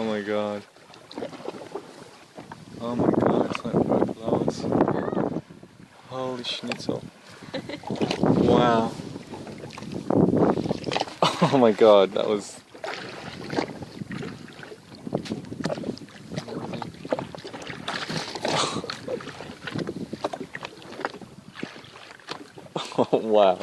Oh my god. Oh my god, it's like red flowers. Holy schnitzel. Wow. Oh my god, that was... Oh wow.